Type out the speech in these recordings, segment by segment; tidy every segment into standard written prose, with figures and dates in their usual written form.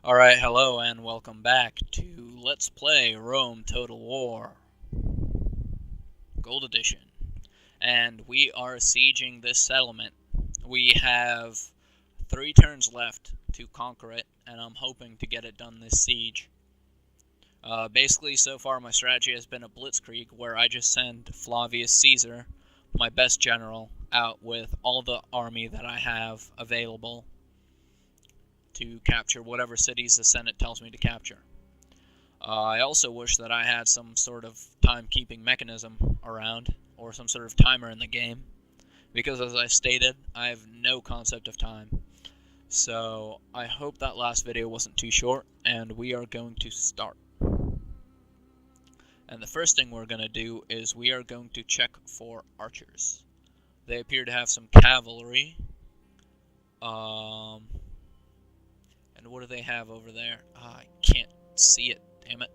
Alright, hello and welcome back to Let's Play Rome Total War Gold Edition. And we are sieging this settlement. We have 3 turns left to conquer it, and I'm hoping to get it done this siege. Basically, so far my strategy has been a blitzkrieg, where I just send Flavius Caesar, my best general, out with all the army that I have available to capture whatever cities the Senate tells me to capture. I also wish that I had some sort of timekeeping mechanism around, or some sort of timer in the game, because as I stated, I have no concept of time. So I hope that last video wasn't too short, and we are going to start. And the first thing we're going to do is we are going to check for archers. They appear to have some cavalry. And what do they have over there? I can't see it, damn it.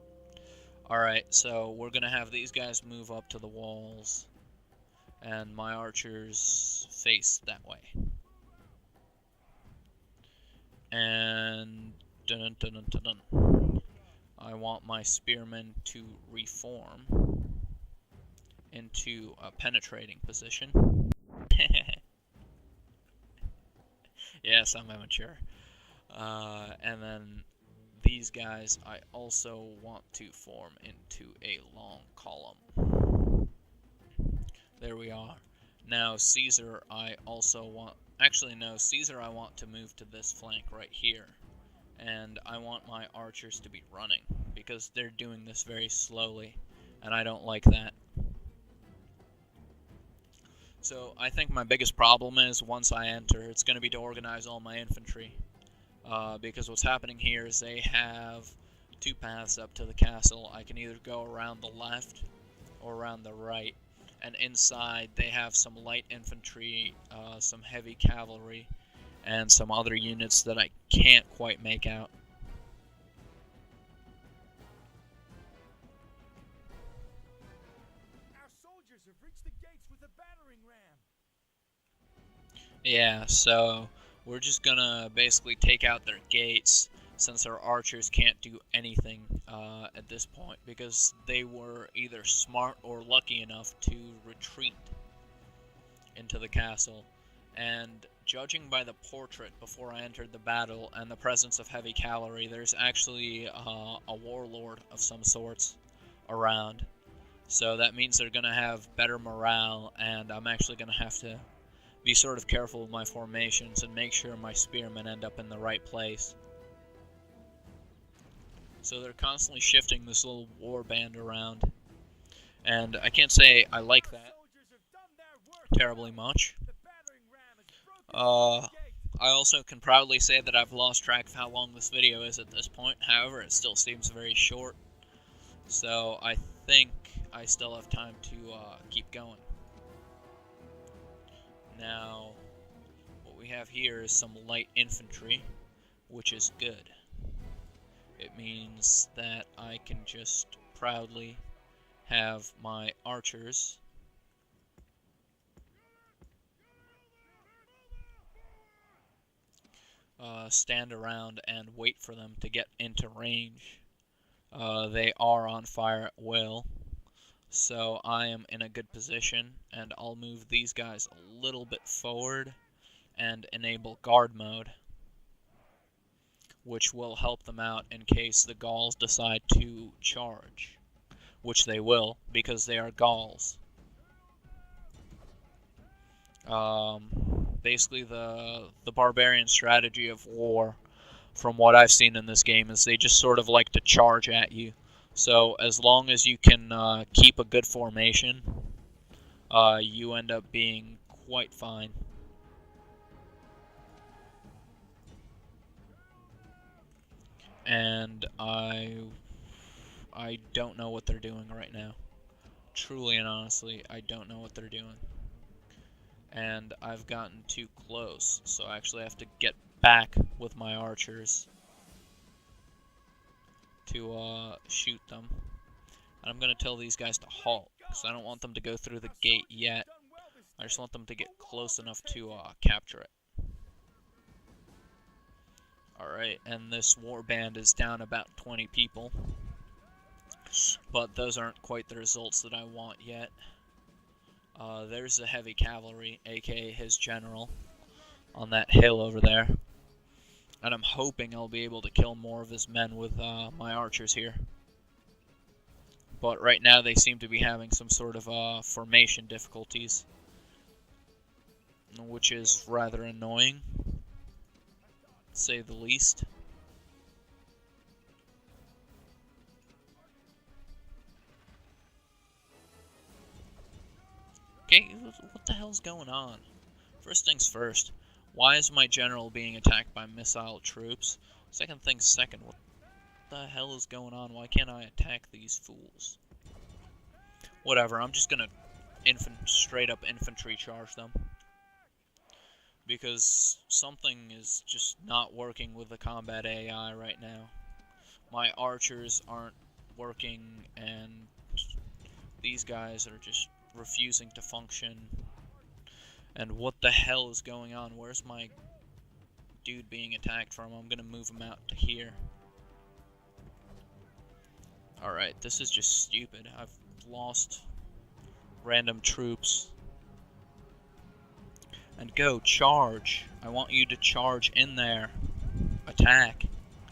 Alright, so we're going to have these guys move up to the walls, and my archers face that way. And dun dun dun dun dun. I want my spearmen to reform into a penetrating position. Yes, I'm immature. And then these guys I also want to form into a long column. There we are. Now Caesar I also want... Actually no, Caesar I want to move to this flank right here. And I want my archers to be running, because they're doing this very slowly, and I don't like that. So I think my biggest problem is, once I enter, it's going to be to organize all my infantry. Because what's happening here is they have 2 paths up to the castle. I can either go around the left or around the right. And inside they have some light infantry, some heavy cavalry, and some other units that I can't quite make out. Our soldiers have reached the gates with a battering ram. Yeah, so we're just gonna basically take out their gates, since our archers can't do anything at this point, because they were either smart or lucky enough to retreat into the castle. And judging by the portrait before I entered the battle and the presence of heavy cavalry, there's actually a warlord of some sorts around. So that means they're going to have better morale, and I'm actually going to have to be sort of careful with my formations and make sure my spearmen end up in the right place. So they're constantly shifting this little war band around, and I can't say I like that terribly much. I also can proudly say that I've lost track of how long this video is at this point. However, it still seems very short, so I think I still have time to keep going. Now, what we have here is some light infantry, which is good. It means that I can just proudly have my archers stand around and wait for them to get into range. They are on fire at will, so I am in a good position, and I'll move these guys a little bit forward and enable guard mode, which will help them out in case the Gauls decide to charge, which they will, because they are Gauls. Basically, the barbarian strategy of war, from what I've seen in this game, is they just sort of like to charge at you. So as long as you can keep a good formation, you end up being quite fine. And I don't know what they're doing right now. Truly and honestly, I don't know what they're doing. And I've gotten too close, so I actually have to get back with my archers to shoot them. And I'm going to tell these guys to halt, because I don't want them to go through the gate yet. I just want them to get close enough to capture it. Alright, and this warband is down about 20 people. But those aren't quite the results that I want yet. There's the heavy cavalry, aka his general, on that hill over there. And I'm hoping I'll be able to kill more of his men with my archers here. But right now they seem to be having some sort of formation difficulties, which is rather annoying, to say the least. Okay, what the hell's going on? First things first, why is my general being attacked by missile troops? Second things second, what the hell is going on? Why can't I attack these fools? Whatever, I'm just gonna straight up infantry charge them. Because something is just not working with the combat AI right now. My archers aren't working, and these guys are just refusing to function. And what the hell is going on? Where's my dude being attacked from? I'm gonna move him out to here. Alright, this is just stupid. I've lost random troops. And go, charge. I want you to charge in there. Attack.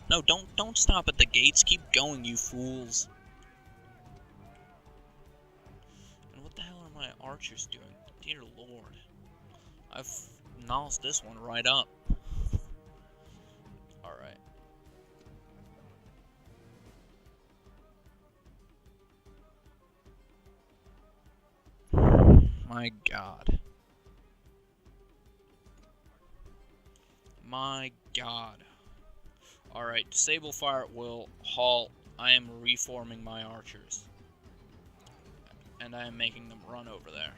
No, don't stop at the gates. Keep going, you fools. And what the hell are my archers doing? Dear Lord. I've nosed this one right up. Alright. My God. My God. Alright, disable fire at will, halt. I am reforming my archers. And I am making them run over there.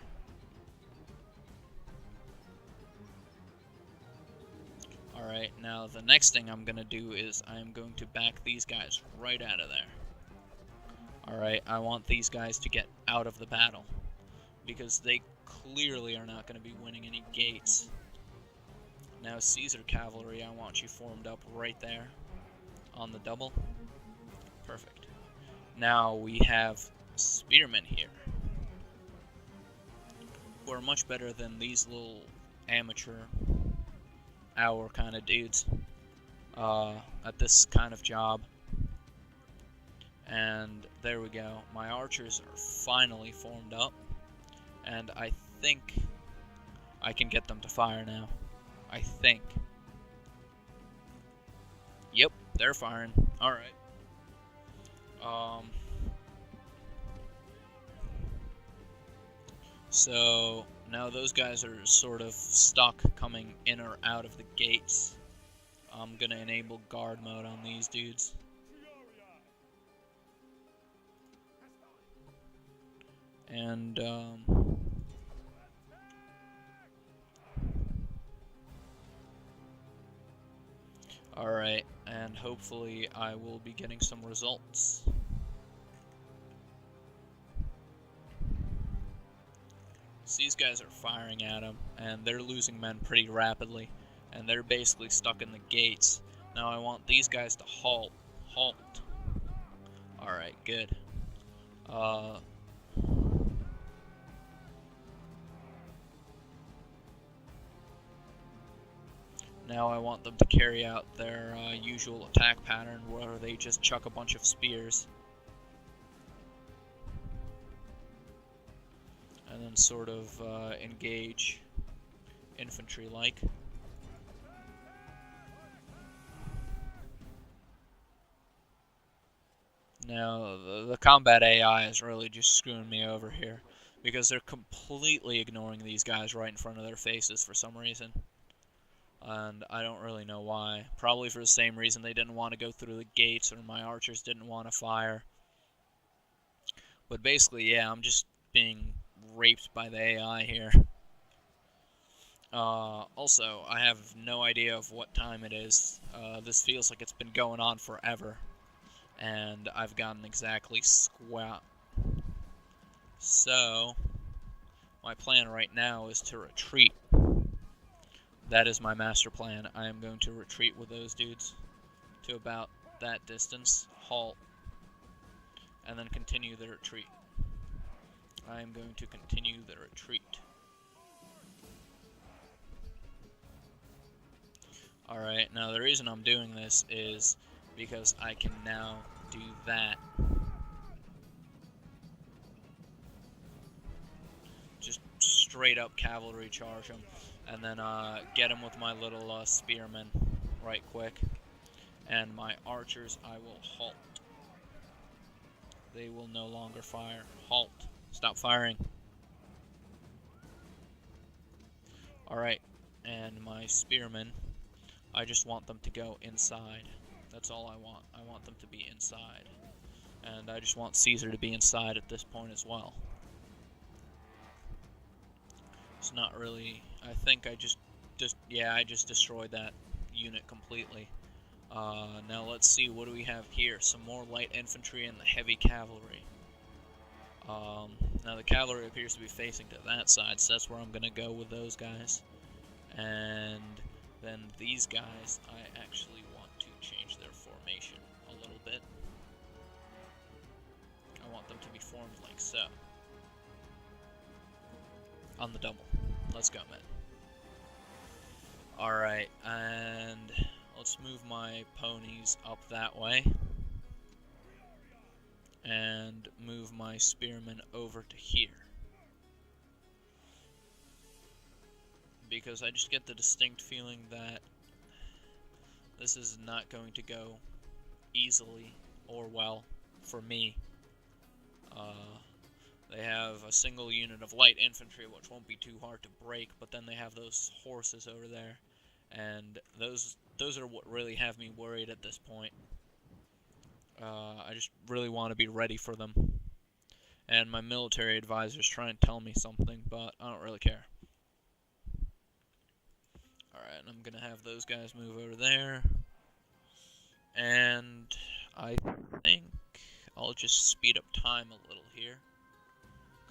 Alright, now the next thing I'm gonna do is I am going to back these guys right out of there. Alright, I want these guys to get out of the battle, because they clearly are not going to be winning any gates. Now Caesar cavalry, I want you formed up right there on the double. Perfect. Now we have spearmen here, who are much better than these little amateur hour kind of dudes at this kind of job. And there we go. My archers are finally formed up, and I think I can get them to fire now. I think. Yep, they're firing. Alright. So now those guys are sort of stuck coming in or out of the gates. I'm gonna enable guard mode on these dudes. And alright, and hopefully I will be getting some results. So these guys are firing at them, and they're losing men pretty rapidly, and they're basically stuck in the gates. Now I want these guys to halt. Halt. Alright, good. Now I want them to carry out their usual attack pattern, where they just chuck a bunch of spears. And then sort of engage infantry-like. Now, the combat AI is really just screwing me over here, because they're completely ignoring these guys right in front of their faces for some reason. And I don't really know why. Probably for the same reason they didn't want to go through the gates, or my archers didn't want to fire. But basically, yeah, I'm just being raped by the AI here. Also, I have no idea of what time it is. This feels like it's been going on forever, and I've gotten exactly squat. So, my plan right now is to retreat. that is my master plan. I am going to retreat with those dudes to about that distance, halt, and then continue the retreat. I am going to continue the retreat. Alright, now the reason I'm doing this is because I can now do that. Just straight up cavalry charge them, and then get them with my little spearmen right quick. And my archers I will halt. They will no longer fire. Halt. Stop firing. Alright, and my spearmen, I just want them to go inside. That's all I want. I want them to be inside. And I just want Caesar to be inside at this point as well. It's not really... I think I just destroyed that unit completely. Now let's see, what do we have here? Some more light infantry and the heavy cavalry. Now the cavalry appears to be facing to that side, so that's where I'm going to go with those guys. And then these guys, I actually want to change their formation a little bit. I want them to be formed like so. On the double. Let's go, man. Alright, and let's move my ponies up that way. And move my spearmen over to here. Because I just get the distinct feeling that this is not going to go easily or well for me. They have a single unit of light infantry, which won't be too hard to break, but then they have those horses over there, and those are what really have me worried at this point. I just really want to be ready for them. And my military advisors try and tell me something, but I don't really care. Alright, and I'm going to have those guys move over there. And I think I'll just speed up time a little here,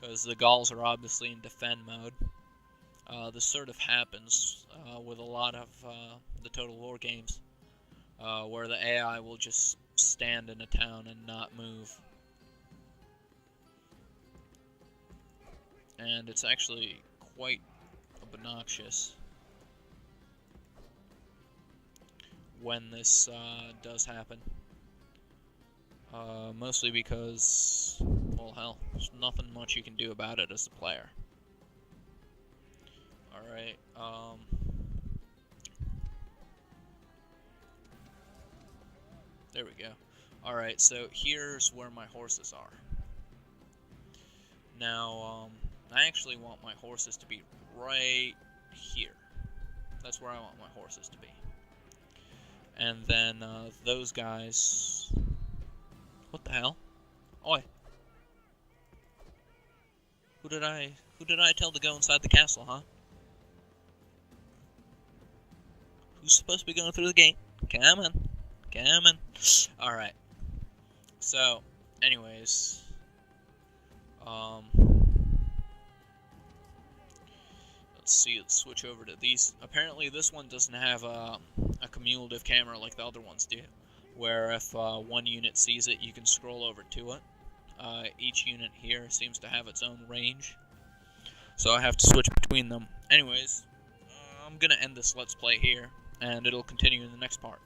because the Gauls are obviously in defend mode. This sort of happens with a lot of the Total War games, where the AI will just stand in a town and not move. And it's actually quite obnoxious when this does happen. Mostly because, well, hell, there's nothing much you can do about it as a player. Alright, there we go. Alright, so here's where my horses are. Now, I actually want my horses to be right here. That's where I want my horses to be. And then, those guys... What the hell? Oi! Who did I tell to go inside the castle, huh? Who's supposed to be going through the gate? Come on. Come on. Alright. So, anyways. Let's see, let's switch over to these. Apparently this one doesn't have a cumulative camera like the other ones do, where if one unit sees it, you can scroll over to it. Each unit here seems to have its own range, so I have to switch between them. Anyways, I'm going to end this Let's Play here, and it'll continue in the next part.